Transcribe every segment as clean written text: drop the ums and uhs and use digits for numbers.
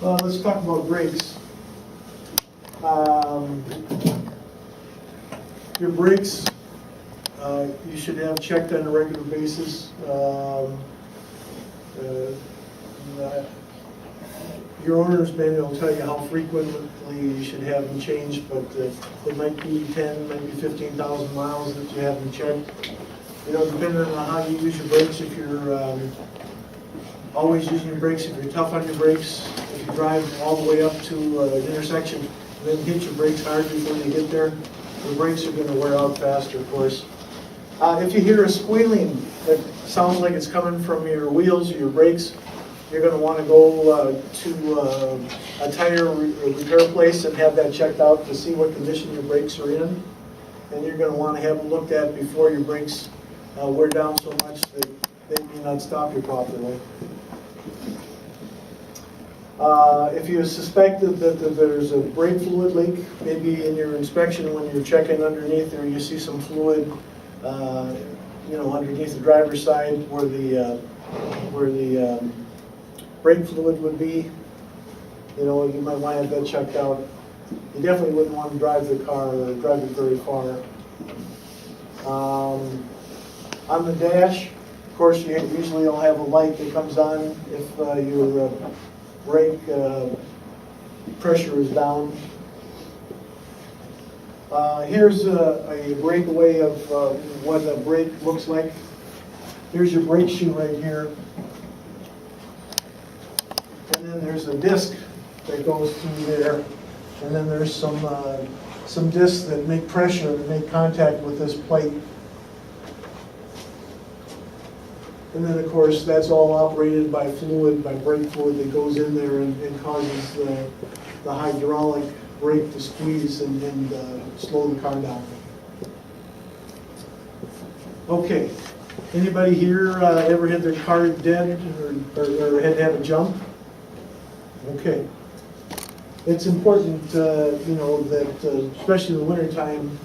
Let's talk about brakes. Your brakes, you should have checked on a regular basis. Your owner's manual will tell you how frequently you should have them changed, but it might be 10, maybe 15,000 miles that you have them checked. You know, depending on how you use your brakes, if you're always using your brakes, if you're tough on your brakes, if you drive all the way up to an intersection and then hit your brakes hard before you get there, the brakes are going to wear out faster, of course. If you hear a squealing that sounds like it's coming from your wheels or your brakes, you're going to want to go to a tire repair place and have that checked out to see what condition your brakes are in. And you're going to want to have them looked at before your brakes wear down so much that they may not stop you properly. If you suspected that there's a brake fluid leak, maybe in your inspection when you're checking underneath there, you see some fluid, underneath the driver's side where the brake fluid would be. You might want to have that checked out. You definitely wouldn't want to drive the car or drive it very far. On the dash, of course, you usually will have a light that comes on if your brake pressure is down. Here's a breakaway of what a brake looks like. Here's your brake shoe right here. And then there's a disc that goes through there. And then there's some discs that make pressure, that make contact with this plate. And then, of course, that's all operated by fluid, by brake fluid that goes in there and causes the hydraulic brake to squeeze and slow the car down. Okay. Anybody here ever had their car dead or had to have a jump? Okay. It's important, that especially in the wintertime,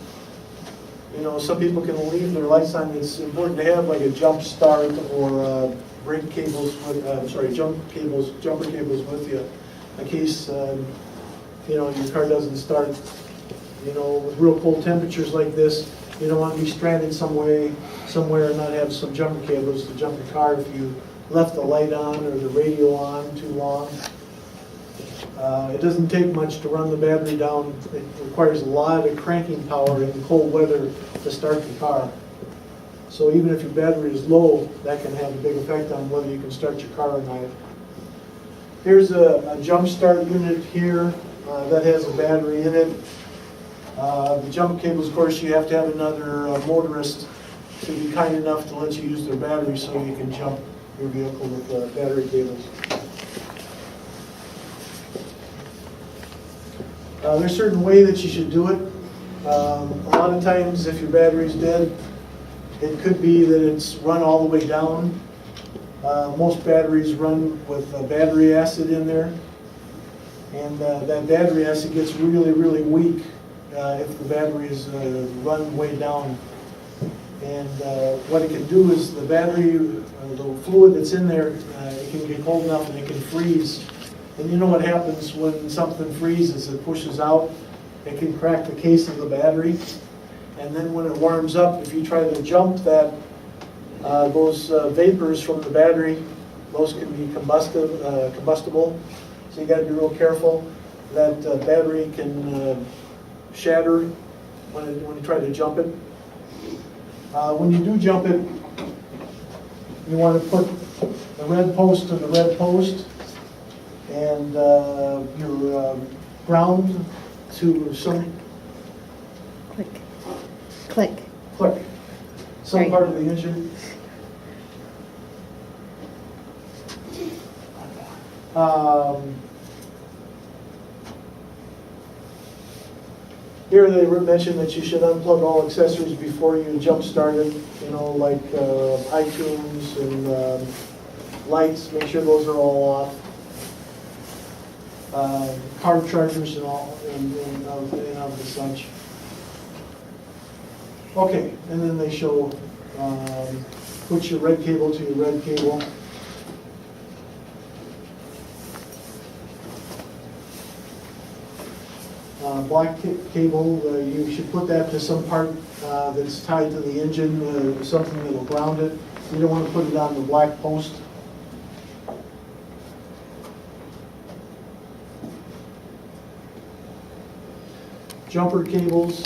some people can leave their lights on. It's important to have like a jump start or brake cables, jumper cables with you in case, your car doesn't start. With real cold temperatures like this, you don't want to be stranded somewhere and not have some jumper cables to jump your car if you left the light on or the radio on too long. It doesn't take much to run the battery down. It requires a lot of cranking power in cold weather to start the car. So even if your battery is low, that can have a big effect on whether you can start your car or not. Here's a jump start unit here that has a battery in it. The jump cables, of course, you have to have another motorist to be kind enough to let you use their battery so you can jump your vehicle with battery cables. There's a certain way that you should do it. A lot of times if your battery's dead, it could be that it's run all the way down. Most batteries run with battery acid in there. And that battery acid gets really, really weak if the battery is run way down. And what it can do is the battery, the fluid that's in there, it can get cold enough and it can freeze. And you know what happens when something freezes, it pushes out, it can crack the case of the battery. And then when it warms up, if you try to jump that, those vapors from the battery, those can be combustible. So you got to be real careful. That battery can shatter when you try to jump it. When you do jump it, you want to put the red post to the red post and your ground to some Click. some Right. part of the engine. Here they mentioned that you should unplug all accessories before you jump start it, like iTunes and lights, make sure those are all off. Car chargers and all, and of the such. Okay, and then they show, put your red cable to your red cable. Black cable, you should put that to some part that's tied to the engine, something that'll ground it. You don't want to put it on the black post. Jumper cables,